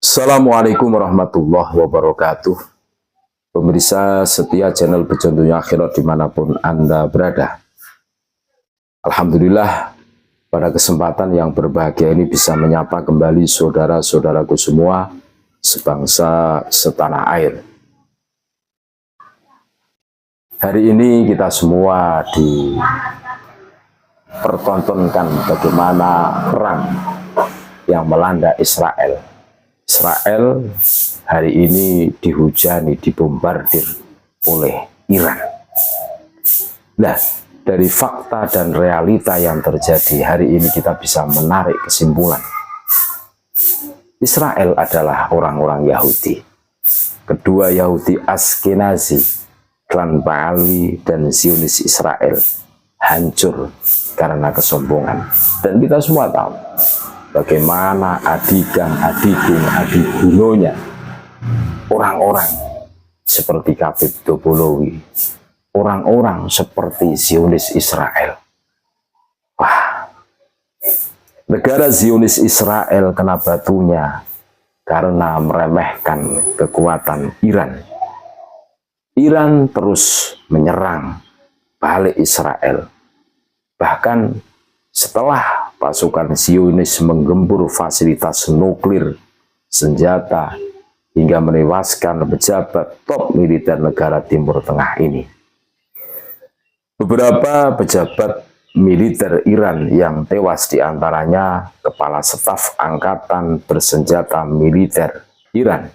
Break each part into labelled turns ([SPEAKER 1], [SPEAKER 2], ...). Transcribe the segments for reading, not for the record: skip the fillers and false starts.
[SPEAKER 1] Assalamualaikum warahmatullahi wabarakatuh. Pemirsa setia channel Pecontohnya Akhirat dimanapun Anda berada. Alhamdulillah, pada kesempatan yang berbahagia ini bisa menyapa kembali saudara-saudaraku semua sebangsa setanah air. Hari ini kita semua dipertontonkan bagaimana perang yang melanda Israel. Israel hari ini dihujani, dibombardir oleh Iran. Nah, dari fakta dan realita yang terjadi hari ini kita bisa menarik kesimpulan. Israel adalah orang-orang Yahudi. Kedua Yahudi Askenazi, klan Ba'alwi dan Zionis Israel hancur karena kesombongan. Dan kita semua tahu bagaimana adigunonya orang-orang seperti Khabib Dobolowi, orang-orang seperti Zionis Israel. Wah, negara Zionis Israel kena batunya karena meremehkan kekuatan Iran. Iran terus menyerang balik Israel. Bahkan setelah pasukan Zionis menggempur fasilitas nuklir, senjata, hingga menewaskan pejabat top militer negara Timur Tengah ini. Beberapa pejabat militer Iran yang tewas diantaranya Kepala Staf Angkatan Bersenjata Militer Iran,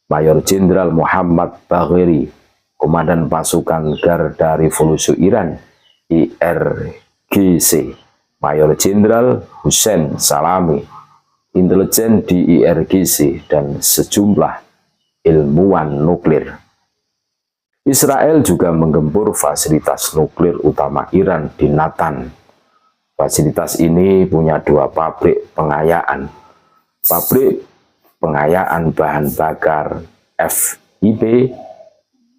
[SPEAKER 1] Mayor Jenderal Muhammad Bagheri, Komandan Pasukan Garda Revolusi Iran, IRGC, Mayor Jenderal Hussein Salami, intelijen di IRGC, dan sejumlah ilmuwan nuklir. Israel juga menggempur fasilitas nuklir utama Iran di Natan. Fasilitas ini punya dua pabrik pengayaan. Pabrik pengayaan bahan bakar FIB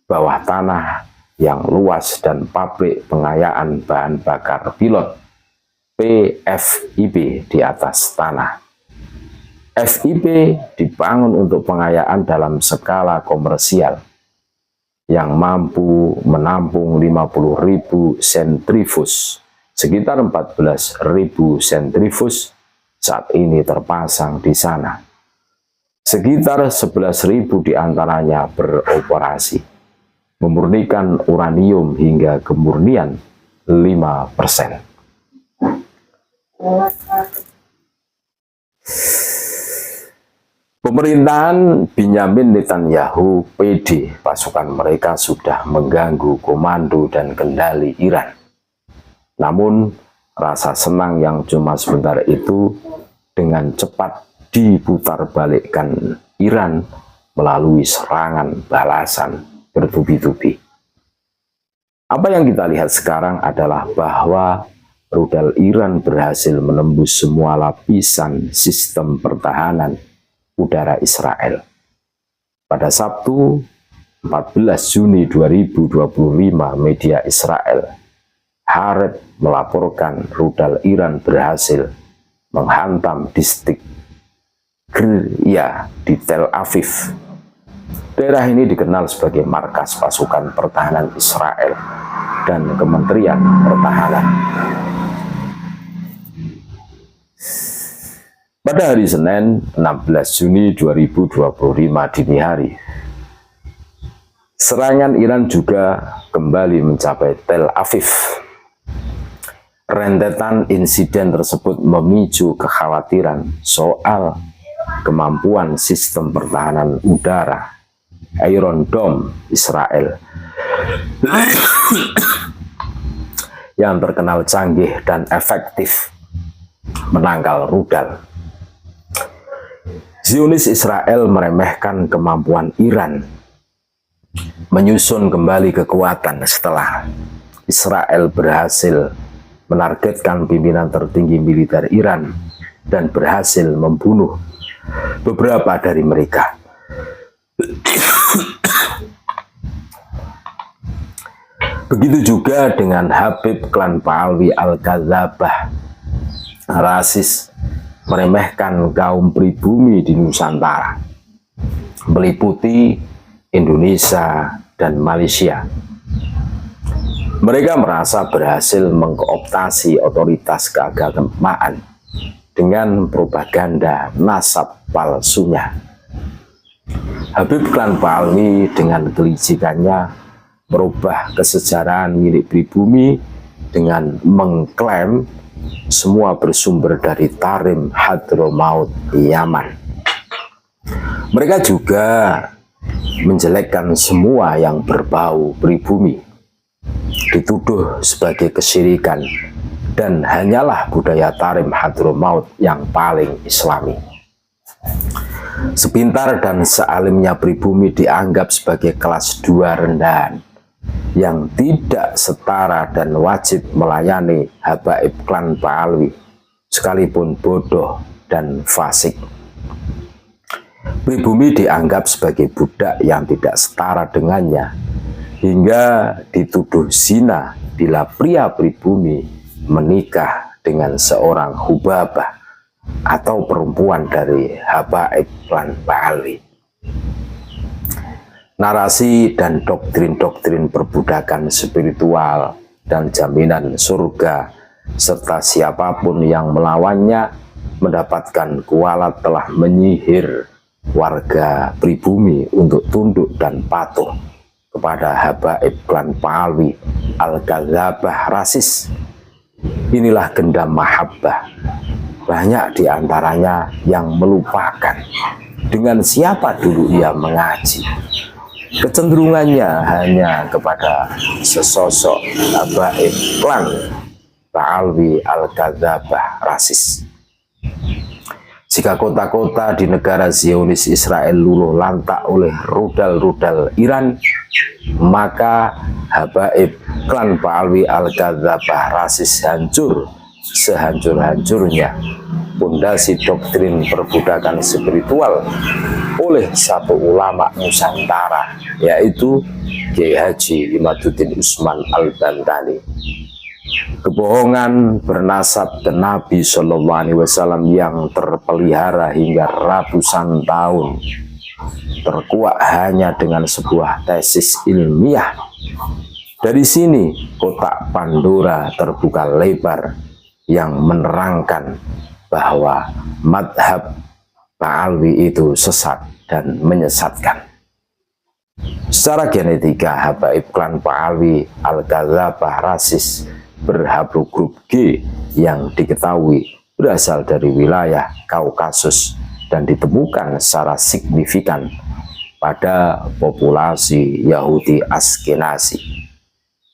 [SPEAKER 1] bawah tanah yang luas dan pabrik pengayaan bahan bakar pilot PFIB di atas tanah. FIB dibangun untuk pengayaan dalam skala komersial yang mampu menampung 50.000 sentrifuge, sekitar 14.000 sentrifuge saat ini terpasang di sana. Sekitar 11.000 diantaranya beroperasi, memurnikan uranium hingga kemurnian 5%. Pemerintahan Benyamin Netanyahu PD, pasukan mereka sudah mengganggu komando dan kendali Iran. Namun rasa senang yang cuma sebentar itu dengan cepat diputarbalikkan Iran melalui serangan balasan bertubi-tubi. Apa yang kita lihat sekarang adalah bahwa rudal Iran berhasil menembus semua lapisan sistem pertahanan udara Israel. Pada Sabtu 14 Juni 2025, media Israel Haaretz melaporkan rudal Iran berhasil menghantam distrik Gryia di Tel Aviv. Daerah ini dikenal sebagai markas pasukan pertahanan Israel dan Kementerian Pertahanan. Pada hari Senin 16 Juni 2025 dini hari, serangan Iran juga kembali mencapai Tel Aviv. Rentetan insiden tersebut memicu kekhawatiran soal kemampuan sistem pertahanan udara Iron Dome Israel yang terkenal canggih dan efektif menangkal rudal. Zionis Israel meremehkan kemampuan Iran menyusun kembali kekuatan setelah Israel berhasil menargetkan pimpinan tertinggi militer Iran dan berhasil membunuh beberapa dari mereka. Begitu juga dengan Habib klan Ba'alwi Al-Kadzabah, rasis meremehkan kaum pribumi di Nusantara, meliputi Indonesia dan Malaysia. Mereka merasa berhasil mengkooptasi otoritas keagamaan dengan propaganda nasab palsunya. Habib Klan Pahlawi dengan kelicikannya merubah kesejarahan milik pribumi dengan mengklaim semua bersumber dari Tarim Hadramaut Yaman. Mereka juga menjelekkan semua yang berbau pribumi, dituduh sebagai kesyirikan, dan hanyalah budaya Tarim Hadramaut yang paling islami. Sepintar dan sealimnya pribumi dianggap sebagai kelas 2 rendahan yang tidak setara dan wajib melayani habaib Klan Pahlawi sekalipun bodoh dan fasik. Pribumi dianggap sebagai budak yang tidak setara dengannya, hingga dituduh zina bila pria pribumi menikah dengan seorang hubabah atau perempuan dari habaib Klan Pahlawi. Narasi dan doktrin-doktrin perbudakan spiritual dan jaminan surga serta siapapun yang melawannya mendapatkan kualat telah menyihir warga pribumi untuk tunduk dan patuh kepada habaib Klan Pahlawi al-kadzabah rasis. Inilah gendam mahabbah. Banyak diantaranya yang melupakan dengan siapa dulu ia mengaji. Kecenderungannya hanya kepada sesosok habaib Klan Pahlawi al-kadzabah rasis. Jika kota-kota di negara Zionis Israel luluh lantak oleh rudal-rudal Iran, maka habaib Klan Pahlawi al-kadzabah rasis hancur sehancur-hancurnya. Pondasi doktrin perbudakan spiritual oleh satu ulama Nusantara, yaitu Kiai Haji Imaduddin Usman Al-Bantani. Kebohongan bernasab ke Nabi Shallallahu Alaihi Wasallam yang terpelihara hingga ratusan tahun terkuak hanya dengan sebuah tesis ilmiah. Dari sini kotak Pandora terbuka lebar yang menerangkan bahwa madhab Pahlawi itu sesat dan menyesatkan. Secara genetika, habaib Klan Pahlawi al-kadzabah rasis berhaplogrup G yang diketahui berasal dari wilayah Kaukasus dan ditemukan secara signifikan pada populasi Yahudi Askenazi.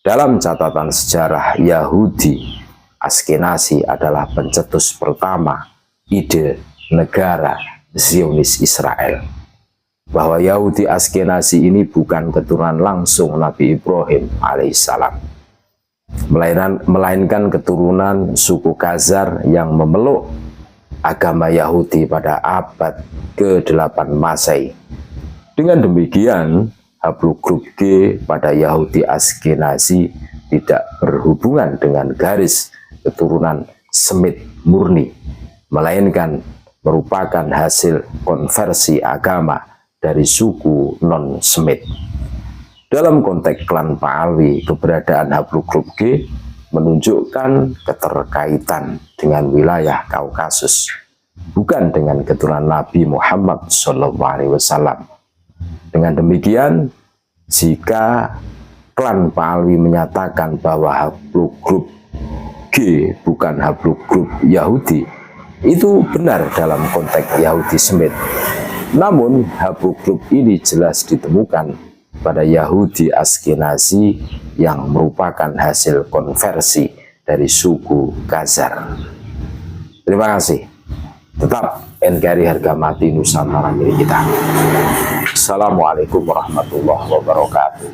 [SPEAKER 1] Dalam catatan sejarah, Yahudi Askenazi adalah pencetus pertama ide negara Zionis Israel. Bahwa Yahudi Askenazi ini bukan keturunan langsung Nabi Ibrahim alaihissalam, melainkan keturunan suku Khazar yang memeluk agama Yahudi pada abad ke-8 Masehi. Dengan demikian, haplogrup G pada Yahudi Askenazi tidak berhubungan dengan garis keturunan Semit murni, melainkan merupakan hasil konversi agama dari suku non-Semit. Dalam konteks Klan Pahlawi, keberadaan haplogrup G menunjukkan keterkaitan dengan wilayah Kaukasus, bukan dengan keturunan Nabi Muhammad SAW. Dengan demikian, jika Klan Pahlawi menyatakan bahwa haplogrup G bukan haplogrup Yahudi, itu benar dalam konteks Yahudi Semit. Namun haplogrup ini jelas ditemukan pada Yahudi Askenazi yang merupakan hasil konversi dari suku Khazar. Terima kasih. Tetap NKRI harga mati Nusantara milik kita. Assalamualaikum warahmatullahi wabarakatuh.